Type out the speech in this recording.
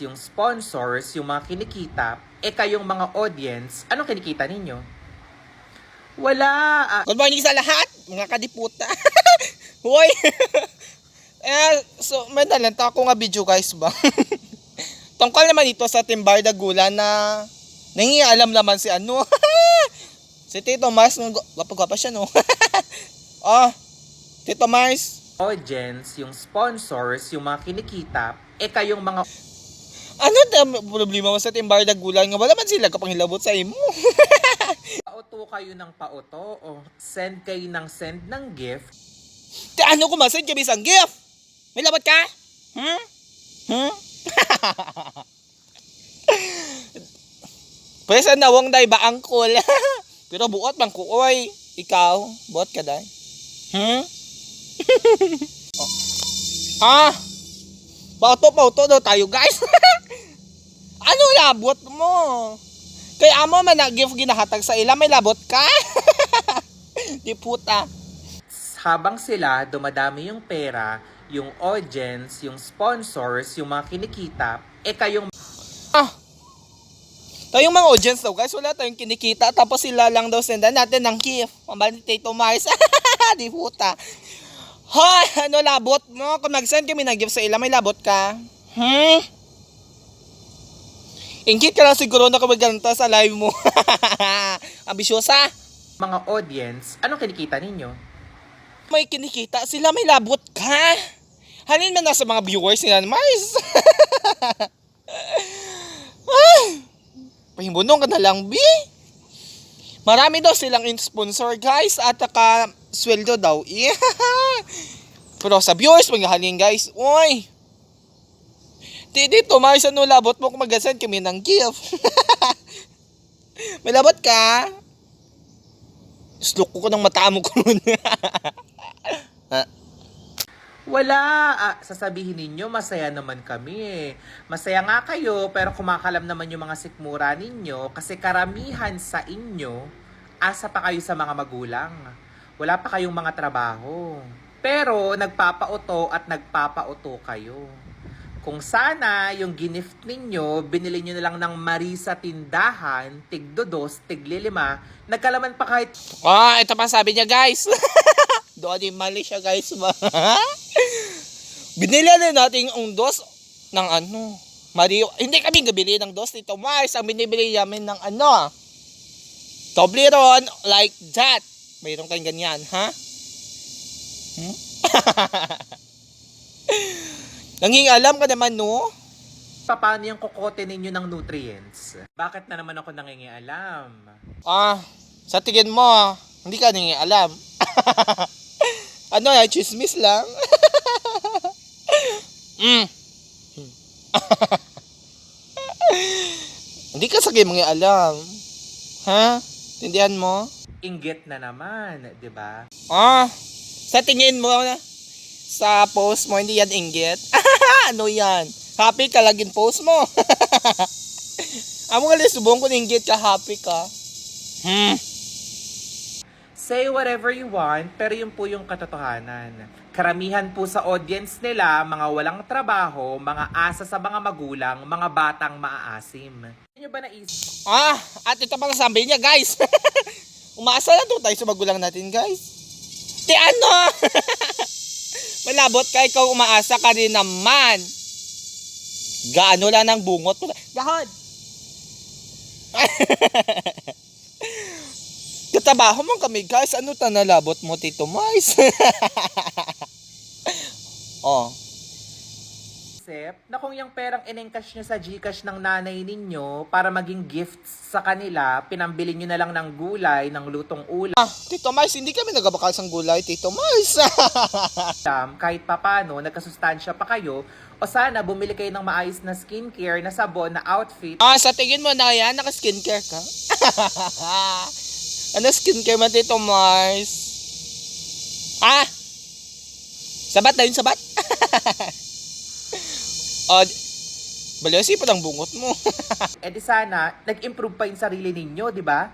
yung sponsors, yung mga kinikita, kayong mga audience, anong kinikita ninyo? Wala. Good morning sa lahat, mga kadiputa. Hoy. So, may talento ako nga video guys ba? Tungkol naman ito sa Timbar Dagulan na nangialam naman si ano. Si Tito Mars, gwapa siya no. Tito Mars. Audience, yung sponsors, yung mga kinikita, kayong mga Ano na problema mo sa Timbar Dagulan nga wala man sila kapanghilabot sa imo. pauto kayo ng pauto o send kayo ng send ng gift. Te ano ko masend kami isang gift? May labot ka? Pwesa nawang day ba angkol? Pero buot man ko oy. Ikaw, buot ka day. Pauto daw tayo guys. Ano labot mo? Kaya amo man na gift ginahatag sa ila may labot ka. Di puta. Habang sila dumadami yung pera, yung audience, yung sponsors, yung mga kinikita, kayong Tayong mga audience daw guys, wala tayong kinikita tapos sila lang daw sendan natin ng gift. Pambali ni Tito Mars. Di puta. Hoy, ano labot mo? Kung nag-send kami ng gift sa ila, may labot ka? Ingkit ka lang siguro na kumaganta sa live mo. Ambisyosa. mga audience, anong kinikita ninyo? May kinikita sila, may labot ka. Halin man na sa mga viewers nila, Mars. Pahimbunong ka na lang, B. Marami daw silang sponsor, guys. At sweldo daw. Pero sa viewers, maghahalin, guys. Uy. Dito, Mars, ano labot mo kung mag-send kami ng gift? May labot ka? Slok ko ng mata mo ko nun. Wala. Sasabihin ninyo, masaya naman kami Masaya nga kayo, pero kumakalam naman yung mga sikmura ninyo kasi karamihan sa inyo, asa pa kayo sa mga magulang. Wala pa kayong mga trabaho. Pero nagpapauto at nagpapauto kayo. Kung sana yung ginift ninyo, binili nyo na lang ng Marie sa tindahan, tig-2, tig-5, nagkalaman pa kahit... Ito pa sabi niya, guys. Doon din mali siya, guys. Binili na natin ang dos ng ano. Mario, hindi kami gabili ng dos Tito Mars. Ang binibili namin ng ano. Toblerone, like that. Mayroon kayong ganyan, ha? Nangingalam ka naman, no? Paano yung kukote ninyo ng nutrients? Bakit na naman ako nangingialam? Sa tingin mo, hindi ka nangingalam. Ano, chismis lang. Hindi ka sagay mangialam. Ha? Tindihan mo? Inggit na naman, di ba? Sa tingin mo, sa post mo, hindi yan inggit? Ano yan? Happy ka laging post mo. Amo nga subong kung inggit ka, happy ka. Say whatever you want, pero yun po yung katotohanan. Karamihan po sa audience nila, mga walang trabaho, mga asa sa mga magulang, mga batang maaasim. Hindi nyo ba naisip? At ito pang sabi niya, guys. Umaasa lang tayo sa magulang natin, guys. Ti ano? Malabot ka, ikaw umaasa ka rin naman. Gaano lang ng bungot mo. Gahod! Katabaho mo kami, guys. Ano ta nalabot mo, Tito Mars? Na kung yung perang inengcash nyo sa GCash ng nanay ninyo para maging gifts sa kanila, pinambili nyo na lang ng gulay, ng lutong ulam. Tito Mars, hindi kami nagabakal sang gulay, Tito Mars. Kahit papano, nagkasustansya pa kayo, o sana bumili kayo ng maayos na skincare, na sabon, na outfit. Sa tingin mo na yan, naka-skincare ka? Ano skincare mo, Tito Mars? Sabat na yun, sabat? Balyosi pa ng bungot mo. Di sana, nag-improve pa yung sarili ninyo, di ba?